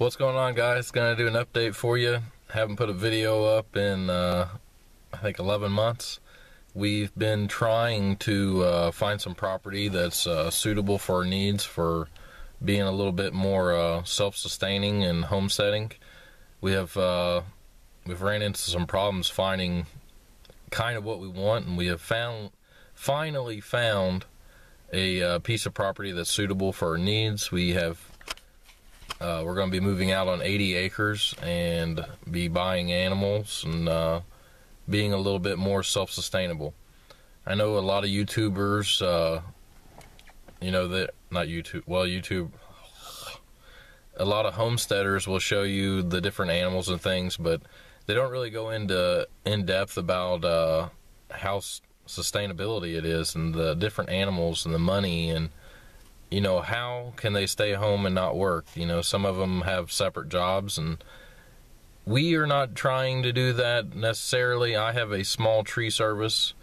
What's going on, guys? Gonna do an update for you. Haven't put a video up in I think 11 months. We've been trying to find some property that's suitable for our needs, for being a little bit more self-sustaining and homesteading. We've ran into some problems finding kind of what we want, and we have finally found a piece of property that's suitable for our needs. We're going to be moving out on 80 acres and be buying animals and being a little bit more self-sustainable. I know a lot of YouTubers, a lot of homesteaders will show you the different animals and things, but they don't really go into in-depth about how sustainability it is, and the different animals and the money, and how can they stay home and not work. Some of them have separate jobs, and we are not trying to do that necessarily. I have a small tree service,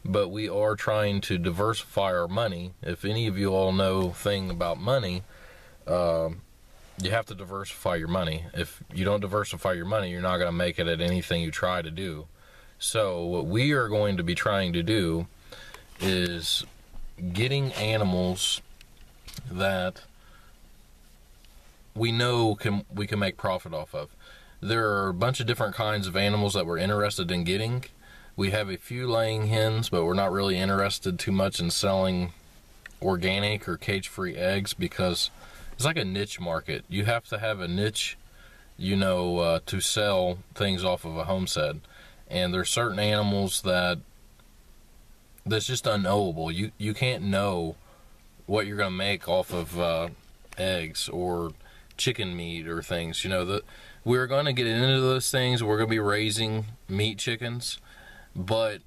but we are trying to diversify our money. If any of you all know thing about money, you have to diversify your money. If you don't diversify your money, you're not going to make it at anything you try to do. So what we are going to be trying to do is getting animals that we know we can make profit off of. There are a bunch of different kinds of animals that we're interested in getting. We have a few laying hens, but we're not really interested too much in selling organic or cage-free eggs, because it's like a niche market. You have to have a niche, to sell things off of a homestead. And there's certain animals that's just unknowable. You can't know what you're going to make off of eggs or chicken meat or things. We're going to get into those things. We're going to be raising meat chickens, but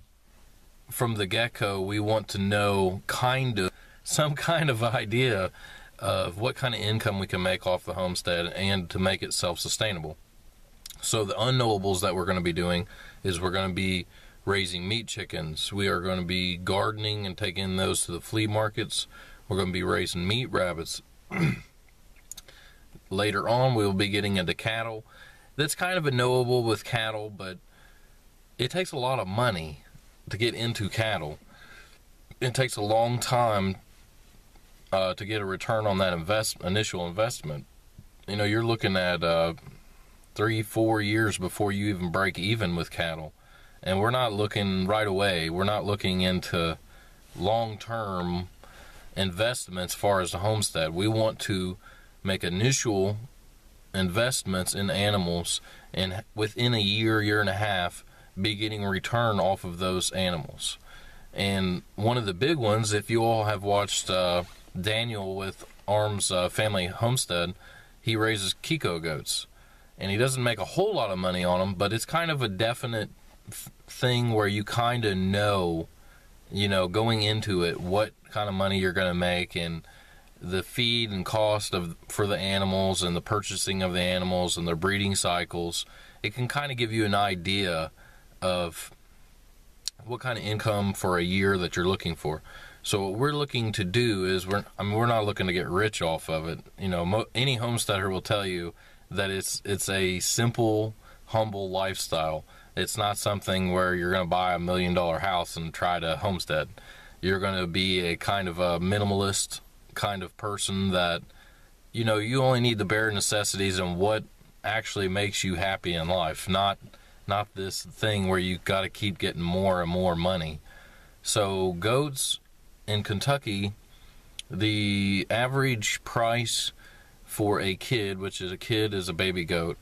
from the get-go, we want to know some kind of idea of what kind of income we can make off the homestead, and to make it self-sustainable. So the unknowables that we're going to be doing is we're going to be raising meat chickens. We are going to be gardening and taking those to the flea markets. We're going to be raising meat rabbits. Later on, we'll be getting into cattle. That's kind of a knowable with cattle, but it takes a lot of money to get into cattle. It takes a long time to get a return on that initial investment. You're looking at 3-4 years before you even break even with cattle. And we're not looking right away. We're not looking into long-term investments as far as the homestead. We want to make initial investments in animals, and within a year and a half, be getting a return off of those animals. And one of the big ones, if you all have watched Daniel with Arm's Family Homestead, he raises Kiko goats. And he doesn't make a whole lot of money on them, but it's kind of a definite thing where you kind of know, going into it, what kind of money you're going to make, and the feed and cost for the animals, and the purchasing of the animals, and their breeding cycles. It can kind of give you an idea of what kind of income for a year that you're looking for. So what we're looking to do is, we're not looking to get rich off of it. Any homesteader will tell you that it's a simple, humble lifestyle. It's not something where you're going to buy $1 million house and try to homestead. You're going to be a kind of a minimalist kind of person that, you only need the bare necessities and what actually makes you happy in life, not this thing where you got to keep getting more and more money. So goats in Kentucky, the average price for a kid, which is a baby goat,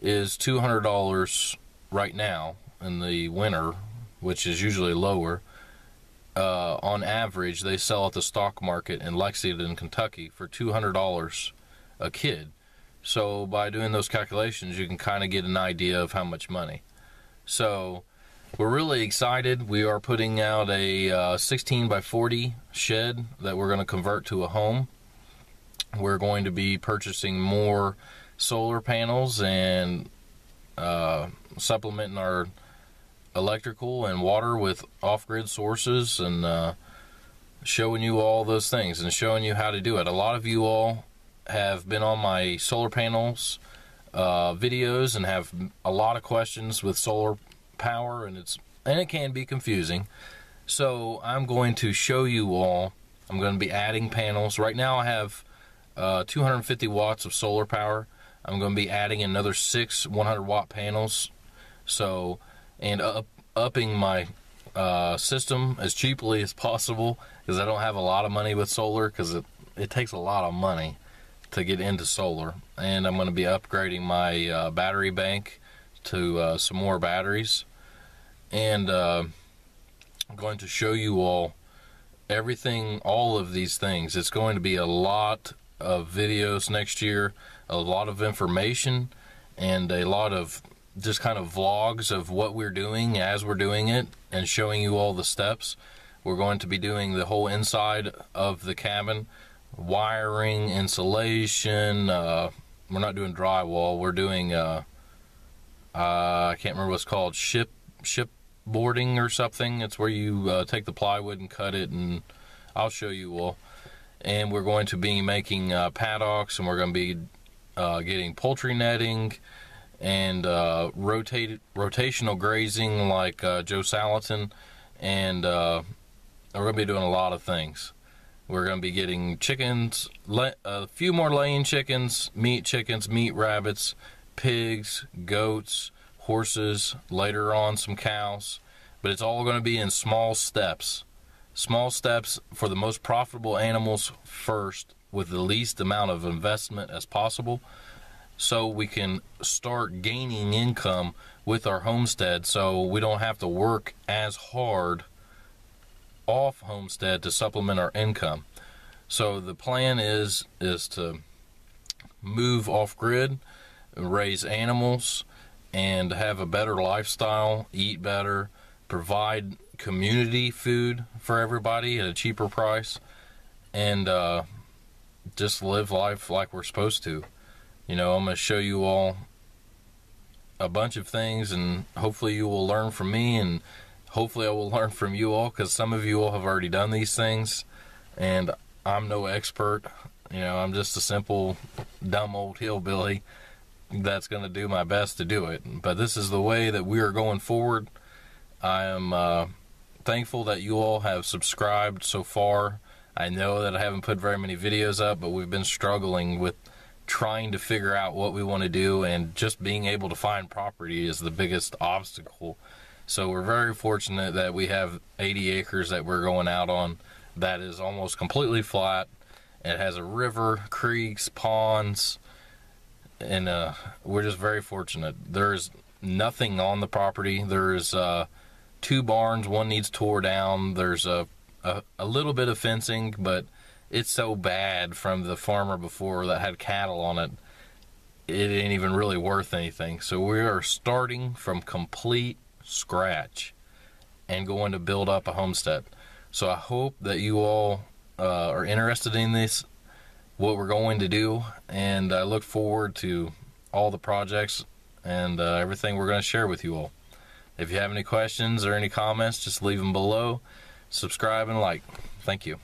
is $200 right now in the winter, which is usually lower. On average, they sell at the stock market in Lexington, Kentucky for $200 a kid. So by doing those calculations, you can kind of get an idea of how much money. So we're really excited. We are putting out a 16 by 40 shed that we're going to convert to a home. We're going to be purchasing more solar panels and supplementing our electrical and water with off-grid sources, and showing you all those things and showing you how to do it. A lot of you all have been on my solar panels videos and have a lot of questions with solar power, and it can be confusing. So I'm going to show you all. I'm going to be adding panels. Right now I have 250 watts of solar power. I'm going to be adding another 6 100-watt panels. So, and upping my system as cheaply as possible, because I don't have a lot of money with solar, because it takes a lot of money to get into solar. And I'm going to be upgrading my battery bank to some more batteries. And I'm going to show you all everything, all of these things. It's going to be a lot of videos next year, a lot of information, and a lot of just kind of vlogs of what we're doing as we're doing it, and showing you all the steps. We're going to be doing the whole inside of the cabin, wiring, insulation. We're not doing drywall. We're doing I can't remember what it's called, ship boarding or something. It's where you take the plywood and cut it, and I'll show you all. And we're going to be making paddocks, and we're going to be getting poultry netting and rotational grazing like Joe Salatin, and we're going to be doing a lot of things. We're going to be getting chickens, a few more laying chickens, meat rabbits, pigs, goats, horses, later on some cows. But it's all going to be in small steps. Small steps for the most profitable animals first, with the least amount of investment as possible, so we can start gaining income with our homestead, so we don't have to work as hard off homestead to supplement our income. So the plan is to move off grid, raise animals, and have a better lifestyle, eat better, provide community food for everybody at a cheaper price, and just live life like we're supposed to. You know, I'm going to show you all a bunch of things, and hopefully you will learn from me, and hopefully I will learn from you all, because some of you all have already done these things, and I'm no expert. You know, I'm just a simple, dumb old hillbilly that's going to do my best to do it. But this is the way that we are going forward. I am thankful that you all have subscribed so far. I know that I haven't put very many videos up, but we've been struggling with trying to figure out what we want to do, and just being able to find property is the biggest obstacle. So we're very fortunate that we have 80 acres that we're going out on that is almost completely flat. It has a river, creeks, ponds, and we're just very fortunate. There's nothing on the property. There's 2 barns, one needs tore down. There's a little bit of fencing, but it's so bad from the farmer before that had cattle on it, it ain't even really worth anything. So we are starting from complete scratch and going to build up a homestead. So I hope that you all are interested in this, what we're going to do, and I look forward to all the projects and everything we're going to share with you all. If you have any questions or any comments, just leave them below. Subscribe and like. Thank you.